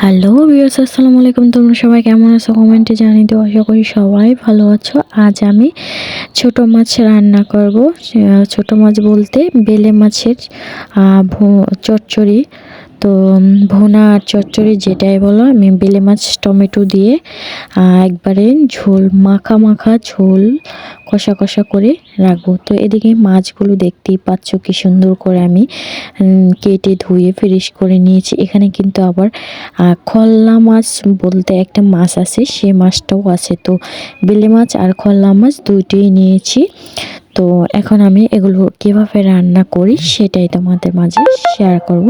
Hello viewers, আসসালামু আলাইকুম। তোমরা সবাই কেমন আছো? কমেন্টে জানিয়ে দিও। আশা করি সবাই ভালো আছো। আজ আমি ছোট মাছ রান্না করব। ছোট মাছ বলতে বেলে মাছের চচ্চড়ি। তো ভুনা আর চচ্চড়ি যেটাই বলো, আমি বেলে মাছ টমেটো দিয়ে একবারে ঝোল মাখা মাখা ঝোল কষা কষা করে রাখবো। তো এদিকে মাছগুলো দেখতেই পাচ্ছ কি সুন্দর করে আমি কেটে ধুয়ে ফ্রেশ করে নিয়েছি। এখানে কিন্তু আবার খল্লা মাছ বলতে একটা মাছ আছে, সে মাছটাও আছে। তো বেলে মাছ আর খল্লা মাছ দুইটাই নিয়েছি। তো এখন আমি এগুলো কিভাবে রান্না করি সেটাই তোমাদের মাঝে শেয়ার করব।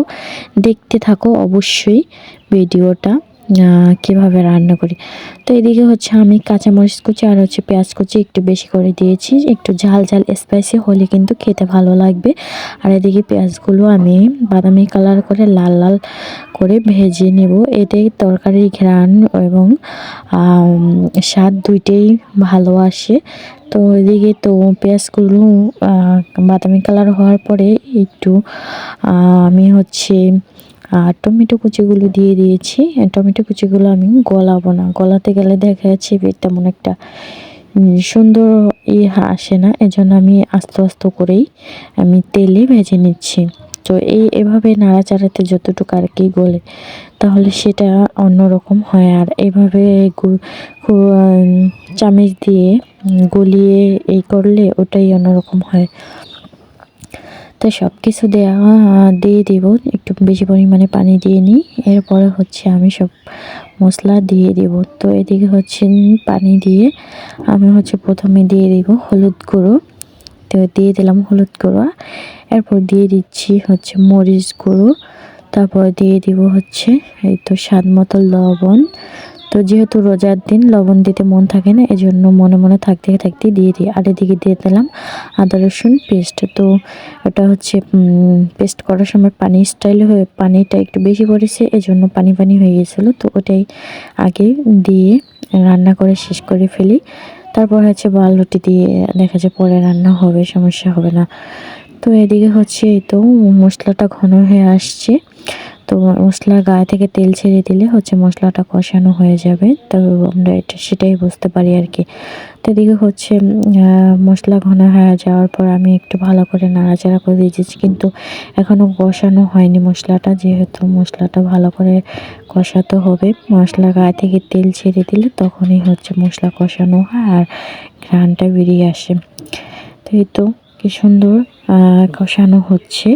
দেখতে থাকো অবশ্যই ভিডিওটা কিভাবে রান্না করি। তো এদিকে হচ্ছে আমি কাঁচামরিচ কুচি আর হচ্ছে পেঁয়াজ কুচি একটু বেশি করে দিয়েছি, একটু ঝাল ঝাল স্পাইসি হলে কিন্তু খেতে ভালো লাগবে। আর এদিকে পেঁয়াজগুলো আমি বাদামি কালার করে লাল লাল করে ভেজে নেব। এতে তরকারির ঘ্রাণ এবং স্বাদ দুইটাই ভালো আসে। তো এদিকে তো পেঁয়াজগুলো বাদামি কালার হওয়ার পরে একটু আমি হচ্ছে টমেটো কুচিগুলো দিয়ে দিয়েছি। টমেটো কুচিগুলো আমি গলাবো না, গলাতে গেলে দেখা যাচ্ছে তেমন একটা সুন্দর আসে না, এজন্য আমি আস্তে আস্তে করেই আমি তেলে ভেজে নিচ্ছি। তো এভাবে নাড়াচাড়াতে যতটুকু আর কি গলে, তাহলে সেটা অন্যরকম হয়। আর এইভাবে চামচ দিয়ে গলিয়ে করলে ওটাই অন্যরকম হয়। তো সব কিছু দিয়ে দিব, একটু বেশি পরিমাণে পানি দিয়ে নিই। এরপরে হচ্ছে আমি সব মশলা দিয়ে দিব। তো এদিকে হচ্ছে পানি দিয়ে আমি হচ্ছে প্রথমে দিয়ে দিব হলুদ গুঁড়ো। তো দিয়ে দিলাম হলুদ গুঁড়ো, এরপর দিয়ে দিচ্ছি হচ্ছে মরিচ গুঁড়ো, তারপর দিয়ে দিব হচ্ছে এই তো স্বাদ মতো লবণ। তো যেহেতু রোজার দিন লবণ দিতে মন থাকে না, এজন্য মনে মনে থাকতে থাকতে দিয়ে দিই। আর এদিকে দিয়ে দিলাম আদা রসুন পেস্ট। তো ওটা হচ্ছে পেস্ট করার সময় পানি স্টাইল হয়ে পানিটা একটু বেশি পড়েছে, এজন্য পানি পানি হয়ে গেছিলো। তো ওটাই আগে দিয়ে রান্না করে শেষ করে ফেলি। তারপর হচ্ছে বালুটি দিয়ে দেখা যায় পরে রান্না হবে, সমস্যা হবে না। তো এদিকে হচ্ছে এই তো মশলাটা ঘন হয়ে আসছে। তো মশলার গায়ে থেকে তেল ছেড়ে দিলে হচ্ছে মশলাটা কষানো হয়ে যাবে। তো আমরা সেটাই বুঝতে পারি আর কি। তো এদিকে হচ্ছে মশলা ঘন হয়ে যাওয়ার পর আমি একটু ভালো করে নাড়াচাড়া করে দিয়েছি, কিন্তু এখনও কষানো হয়নি মশলাটা, যেহেতু মশলাটা ভালো করে কষাতে হবে। মশলা গায়ে থেকে তেল ছেড়ে দিলে তখনই হচ্ছে মশলা কষানো হয় আর ঘ্রাণটা বেরিয়ে আসে। তো এই তো কি সুন্দর কষানো হচ্ছে।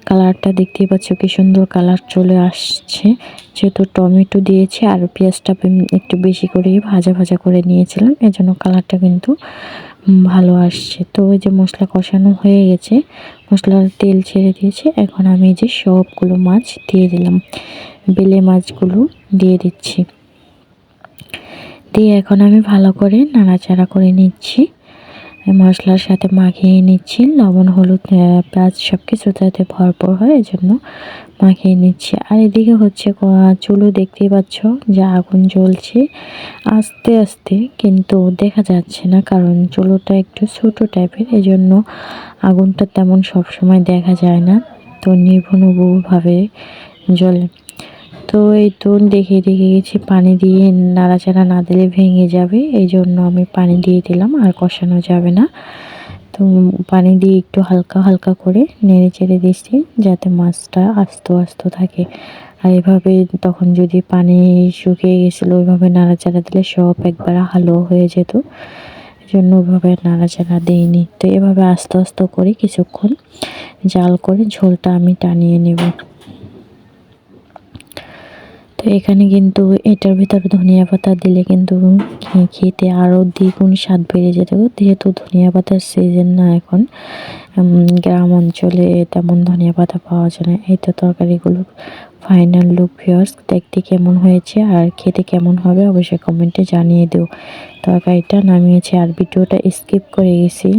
কালারটা দেখতেই পাচ্ছ কি সুন্দর কালার চলে আসছে, যেহেতু টমেটো দিয়েছি আর পেঁয়াজটা একটু বেশি করে ভাজা ভাজা করে নিয়েছিলাম, এজন্য কালারটা কিন্তু ভালো আসছে। তো ওই যে মশলা কষানো হয়ে গেছে, মশলার তেল ছেড়ে দিয়েছে। এখন আমি যে সবগুলো মাছ দিয়ে দিলাম, বেলে মাছগুলো দিয়ে দিচ্ছি। দিয়ে এখন আমি ভালো করে নাড়াচাড়া করে নিচ্ছি, মশলার সাথে মাখিয়ে নিচ্ছি। লবণ হলুদ পেঁয়াজ সব কিছু যাতে ভরপুর হয় এজন্য মাখিয়ে নিচ্ছি। আর এদিকে হচ্ছে চুলো দেখতেই পাচ্ছ যে আগুন জ্বলছে আস্তে আস্তে, কিন্তু দেখা যাচ্ছে না, কারণ চুলোটা একটু ছোটো টাইপের, এজন্য আগুনটা তেমন সবসময় দেখা যায় না। তো নিভুভাবে জ্বলে। তো এই তো দেখে গেছি পানি দিয়ে নাড়াচাড়া না দিলে ভেঙে যাবে, এই জন্য আমি পানি দিয়ে দিলাম, আর কষানো যাবে না। তো পানি দিয়ে একটু হালকা হালকা করে নেড়ে চেড়ে দিচ্ছি, যাতে মাছটা আস্ত আস্ত থাকে। আর এভাবে তখন যদি পানি শুকিয়ে গেছিলো, ওইভাবে নাড়াচাড়া দিলে সব একবার হালো হয়ে যেত, এই জন্য ওইভাবে নাড়াচাড়া দিইনি। তো এভাবে আস্তে আস্তে করে কিছুক্ষণ জাল করে ঝোলটা আমি টানিয়ে নেব। তো এখানে কিন্তু এটার ভিতরে ধনিয়া পাতা দিলে কিন্তু খেতে আরও দ্বিগুণ স্বাদ বেড়ে যেত, যেহেতু ধনিয়া পাতার সিজন না এখন, গ্রাম অঞ্চলে তেমন ধনিয়া পাতা পাওয়া যায় না। এই তো তরকারিগুলো ফাইনাল লুক ভিউয়ার্স, দেখতে কেমন হয়েছে আর খেতে কেমন হবে অবশ্যই কমেন্টে জানিয়ে দিও। তরকারিটা নামিয়েছি আর ভিডিওটা স্কিপ করে গেছি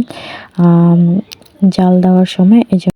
জাল দেওয়ার সময়, এই